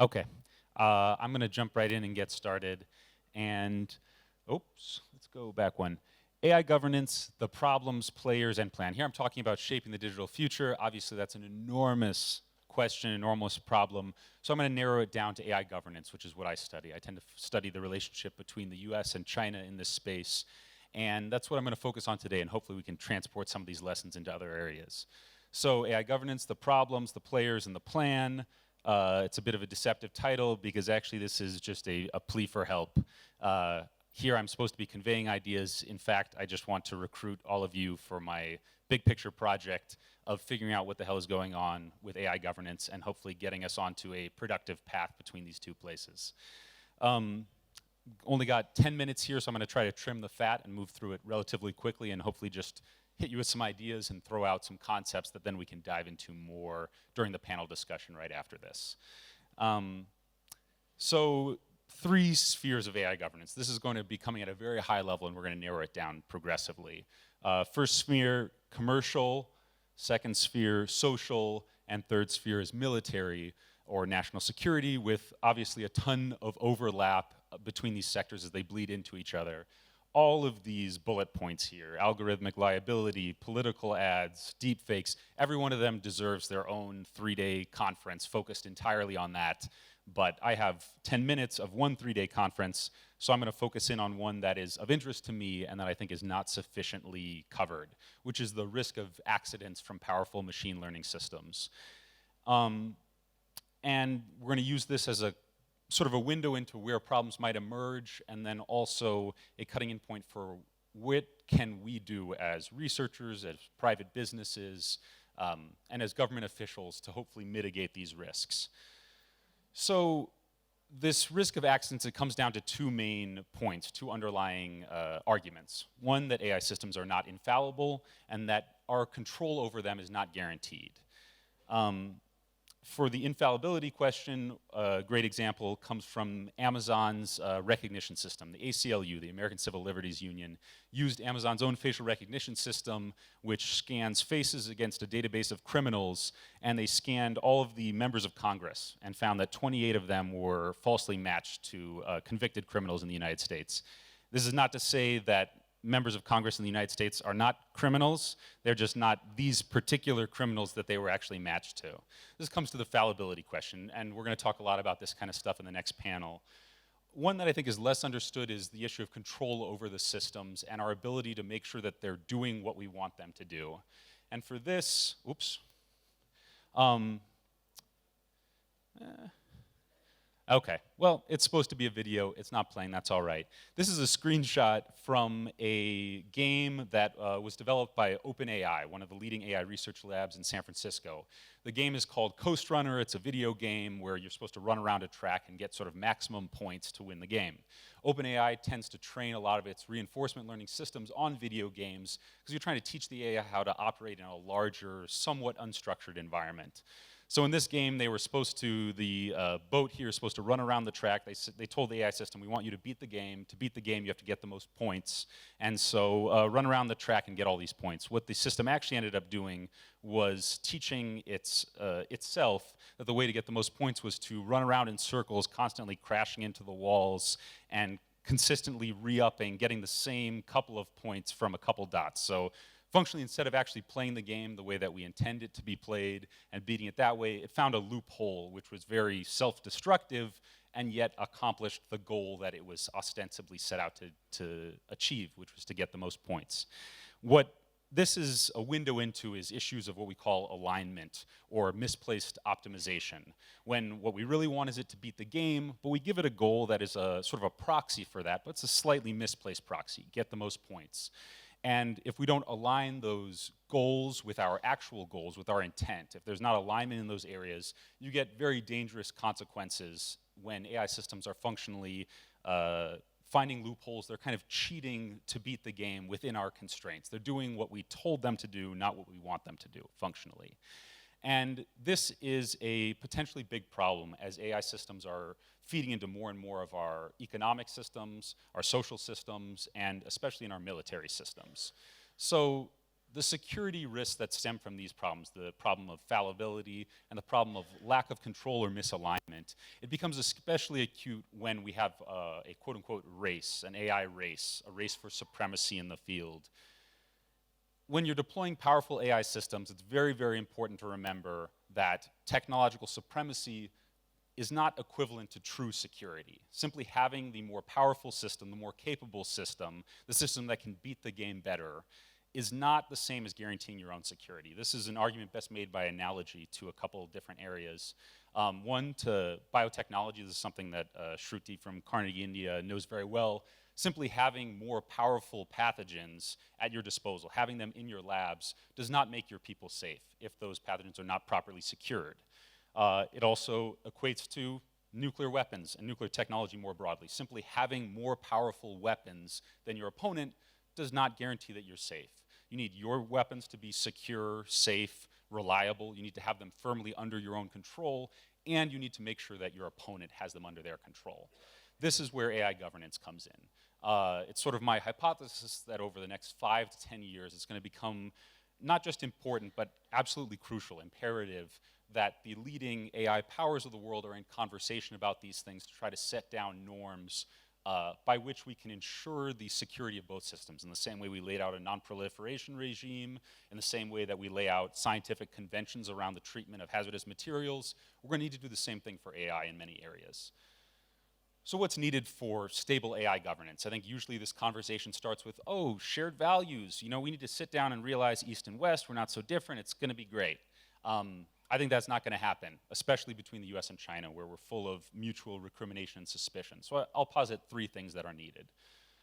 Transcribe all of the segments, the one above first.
Okay, I'm going to jump right in and get started. And, oops, let's go back one. AI governance, the problems, players, and plan. Here I'm talking about shaping the digital future. Obviously, that's an enormous question, enormous problem. So I'm going to narrow it down to AI governance, which is what I study. I tend to study the relationship between the US and China in this space. And that's what I'm going to focus on today, and hopefully we can transport some of these lessons into other areas. So AI governance, the problems, the players, and the plan. It's a bit of a deceptive title because actually this is just a plea for help. Here I'm supposed to be conveying ideas. In fact, I just want to recruit all of you for my big picture project of figuring out what the hell is going on with AI governance and hopefully getting us onto a productive path between these two places. Only got 10 minutes here, so I'm going to try to trim the fat and move through it relatively quickly and hopefully just hit you with some ideas and throw out some concepts that then we can dive into more during the panel discussion right after this. So 3 spheres of AI governance. This is going to be coming at a very high level, and we're going to narrow it down progressively. First sphere, commercial. Second sphere, social. And third sphere is military or national security, with obviously a ton of overlap between these sectors as they bleed into each other. All of these bullet points here, algorithmic liability, political ads, deepfakes, every one of them deserves their own 3-day conference focused entirely on that. But I have 10 minutes of one 3-day conference, so I'm going to focus in on one that is of interest to me and that I think is not sufficiently covered, which is the risk of accidents from powerful machine learning systems. And we're going to use this as a sort of a window into where problems might emerge, and then also a cutting-in point for what can we do as researchers, as private businesses, and as government officials to hopefully mitigate these risks. So this risk of accidents, it comes down to 2 main points, 2 underlying arguments. One, that AI systems are not infallible, and that our control over them is not guaranteed. For the infallibility question, a great example comes from Amazon's recognition system. The ACLU, the American Civil Liberties Union, used Amazon's own facial recognition system, which scans faces against a database of criminals, and they scanned all of the members of Congress and found that 28 of them were falsely matched to convicted criminals in the United States. This is not to say that members of Congress in the United States are not criminals. They're just not these particular criminals that they were actually matched to. This comes to the fallibility question, and we're going to talk a lot about this kind of stuff in the next panel. One that I think is less understood is the issue of control over the systems and our ability to make sure that they're doing what we want them to do. And for this, oops. Okay, well, it's supposed to be a video. It's not playing, that's all right. This is a screenshot from a game that was developed by OpenAI, one of the leading AI research labs in San Francisco. The game is called Coast Runner. It's a video game where you're supposed to run around a track and get sort of maximum points to win the game. OpenAI tends to train a lot of its reinforcement learning systems on video games because you're trying to teach the AI how to operate in a larger, somewhat unstructured environment. So in this game, they were supposed to, the boat here is supposed to run around the track. They told the AI system, we want you to beat the game. To beat the game, you have to get the most points. And so run around the track and get all these points. What the system actually ended up doing was teaching itself that the way to get the most points was to run around in circles, constantly crashing into the walls and consistently re-upping, getting the same couple of points from a couple dots. So functionally, instead of actually playing the game the way that we intend it to be played and beating it that way, it found a loophole which was very self-destructive and yet accomplished the goal that it was ostensibly set out to achieve, which was to get the most points. What this is a window into is issues of what we call alignment or misplaced optimization, when what we really want is it to beat the game, but we give it a goal that is a sort of a proxy for that, but it's a slightly misplaced proxy, get the most points. And if we don't align those goals with our actual goals, with our intent, if there's not alignment in those areas, you get very dangerous consequences when AI systems are functionally finding loopholes. They're kind of cheating to beat the game within our constraints. They're doing what we told them to do, not what we want them to do, functionally. And this is a potentially big problem as AI systems are feeding into more and more of our economic systems, our social systems, and especially in our military systems. So the security risks that stem from these problems, the problem of fallibility and the problem of lack of control or misalignment, it becomes especially acute when we have a quote-unquote race, an AI race, a race for supremacy in the field. When you're deploying powerful AI systems, it's very, very important to remember that technological supremacy is not equivalent to true security. Simply having the more powerful system, the more capable system, the system that can beat the game better, is not the same as guaranteeing your own security. This is an argument best made by analogy to a couple of different areas. One, to biotechnology. This is something that Shruti from Carnegie, India knows very well. Simply having more powerful pathogens at your disposal, having them in your labs, does not make your people safe if those pathogens are not properly secured. It also equates to nuclear weapons and nuclear technology more broadly. Simply having more powerful weapons than your opponent does not guarantee that you're safe. You need your weapons to be secure, safe, reliable. You need to have them firmly under your own control, and you need to make sure that your opponent has them under their control. This is where AI governance comes in. It's sort of my hypothesis that over the next 5 to 10 years, it's going to become not just important, but absolutely crucial, imperative, that the leading AI powers of the world are in conversation about these things to try to set down norms by which we can ensure the security of both systems, in the same way we laid out a non-proliferation regime, in the same way that we lay out scientific conventions around the treatment of hazardous materials. We're going to need to do the same thing for AI in many areas. So what's needed for stable AI governance? I think usually this conversation starts with, oh, shared values. You know, we need to sit down and realize East and West, we're not so different, it's going to be great. I think that's not going to happen, especially between the US and China, where we're full of mutual recrimination and suspicion. So I'll posit 3 things that are needed.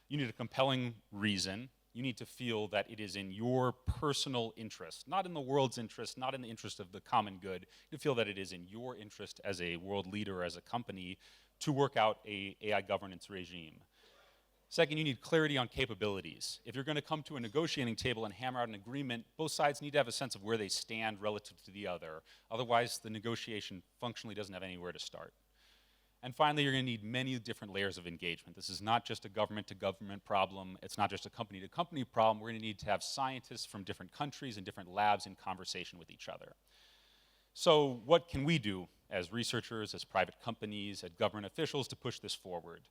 You need a compelling reason. You need to feel that it is in your personal interest, not in the world's interest, not in the interest of the common good. You feel that it is in your interest as a world leader, as a company, to work out an AI governance regime. Second, you need clarity on capabilities. If you're going to come to a negotiating table and hammer out an agreement, both sides need to have a sense of where they stand relative to the other. Otherwise, the negotiation functionally doesn't have anywhere to start. And finally, you're going to need many different layers of engagement. This is not just a government-to-government problem. It's not just a company-to-company problem. We're going to need to have scientists from different countries and different labs in conversation with each other. So what can we do as researchers, as private companies, as government officials to push this forward?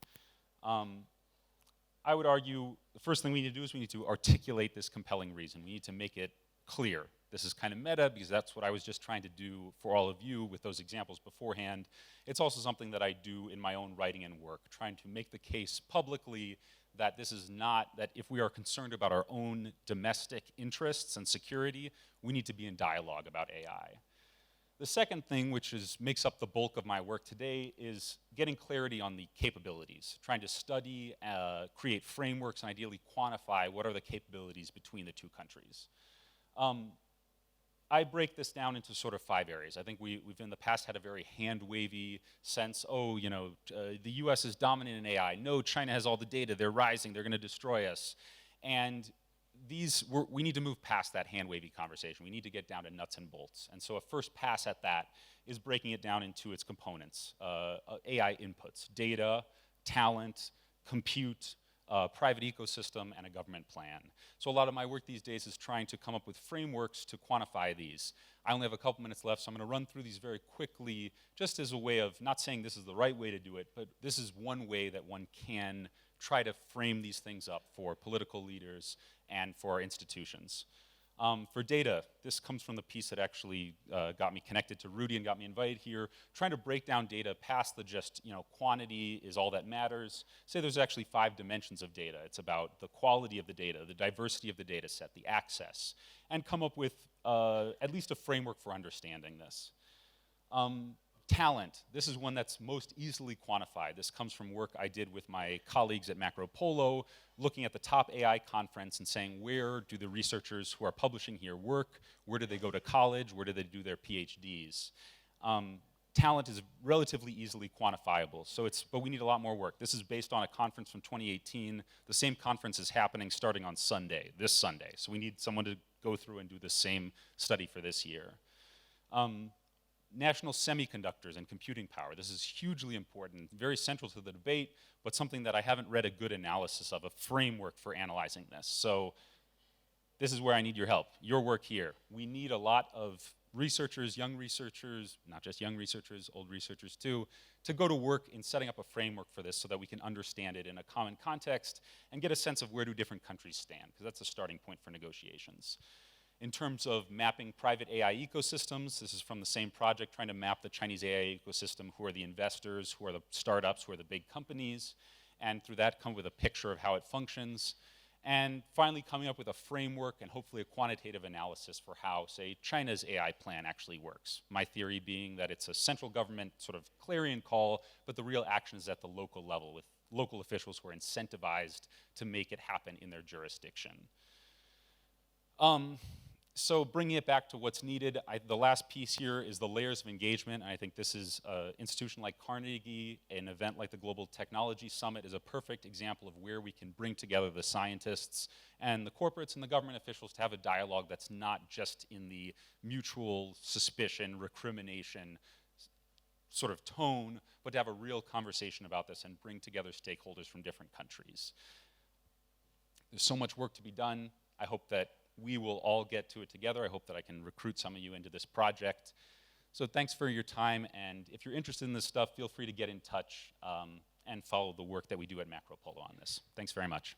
I would argue the first thing we need to do is we need to articulate this compelling reason. We need to make it clear. This is kind of meta because that's what I was just trying to do for all of you with those examples beforehand. It's also something that I do in my own writing and work, trying to make the case publicly that this is not, that if we are concerned about our own domestic interests and security, we need to be in dialogue about AI. The second thing, which makes up the bulk of my work today, is getting clarity on the capabilities, trying to study, create frameworks, and ideally quantify what are the capabilities between the 2 countries. I break this down into sort of 5 areas. I think we've in the past had a very hand-wavy sense, oh, you know, the US is dominant in AI. No, China has all the data, they're rising, they're going to destroy us. And we need to move past that hand-wavy conversation. We need to get down to nuts and bolts. And so a first pass at that is breaking it down into its components. AI inputs, data, talent, compute, private ecosystem, and a government plan. So a lot of my work these days is trying to come up with frameworks to quantify these. I only have a couple minutes left, so I'm going to run through these very quickly, just as a way of not saying this is the right way to do it, but this is one way that one can try to frame these things up for political leaders and for our institutions. For data, this comes from the piece that actually got me connected to Rudy and got me invited here, trying to break down data past the just, you know, quantity is all that matters. Say there's actually 5 dimensions of data. It's about the quality of the data, the diversity of the data set, the access, and come up with at least a framework for understanding this. Talent, this is one that's most easily quantified. This comes from work I did with my colleagues at MacroPolo, looking at the top AI conference and saying, where do the researchers who are publishing here work? Where do they go to college? Where do they do their PhDs? Talent is relatively easily quantifiable, but we need a lot more work. This is based on a conference from 2018. The same conference is happening starting on Sunday, this Sunday. So we need someone to go through and do the same study for this year. National semiconductors and computing power. This is hugely important, very central to the debate, but something that I haven't read a good analysis of, a framework for analyzing this. So this is where I need your help, your work here. We need a lot of researchers, young researchers, not just young researchers, old researchers too, to go to work in setting up a framework for this so that we can understand it in a common context and get a sense of where do different countries stand, because that's a starting point for negotiations. In terms of mapping private AI ecosystems, this is from the same project, trying to map the Chinese AI ecosystem, who are the investors, who are the startups, who are the big companies, and through that come with a picture of how it functions. And finally, coming up with a framework and hopefully a quantitative analysis for how, say, China's AI plan actually works. My theory being that it's a central government sort of clarion call, but the real action is at the local level with local officials who are incentivized to make it happen in their jurisdiction. So bringing it back to what's needed, the last piece here is the layers of engagement. And I think this is an institution like Carnegie, an event like the Global Technology Summit is a perfect example of where we can bring together the scientists and the corporates and the government officials to have a dialogue that's not just in the mutual suspicion, recrimination sort of tone, but to have a real conversation about this and bring together stakeholders from different countries. There's so much work to be done. I hope that we will all get to it together. I hope that I can recruit some of you into this project. So thanks for your time, and if you're interested in this stuff, feel free to get in touch and follow the work that we do at MacroPolo on this. Thanks very much.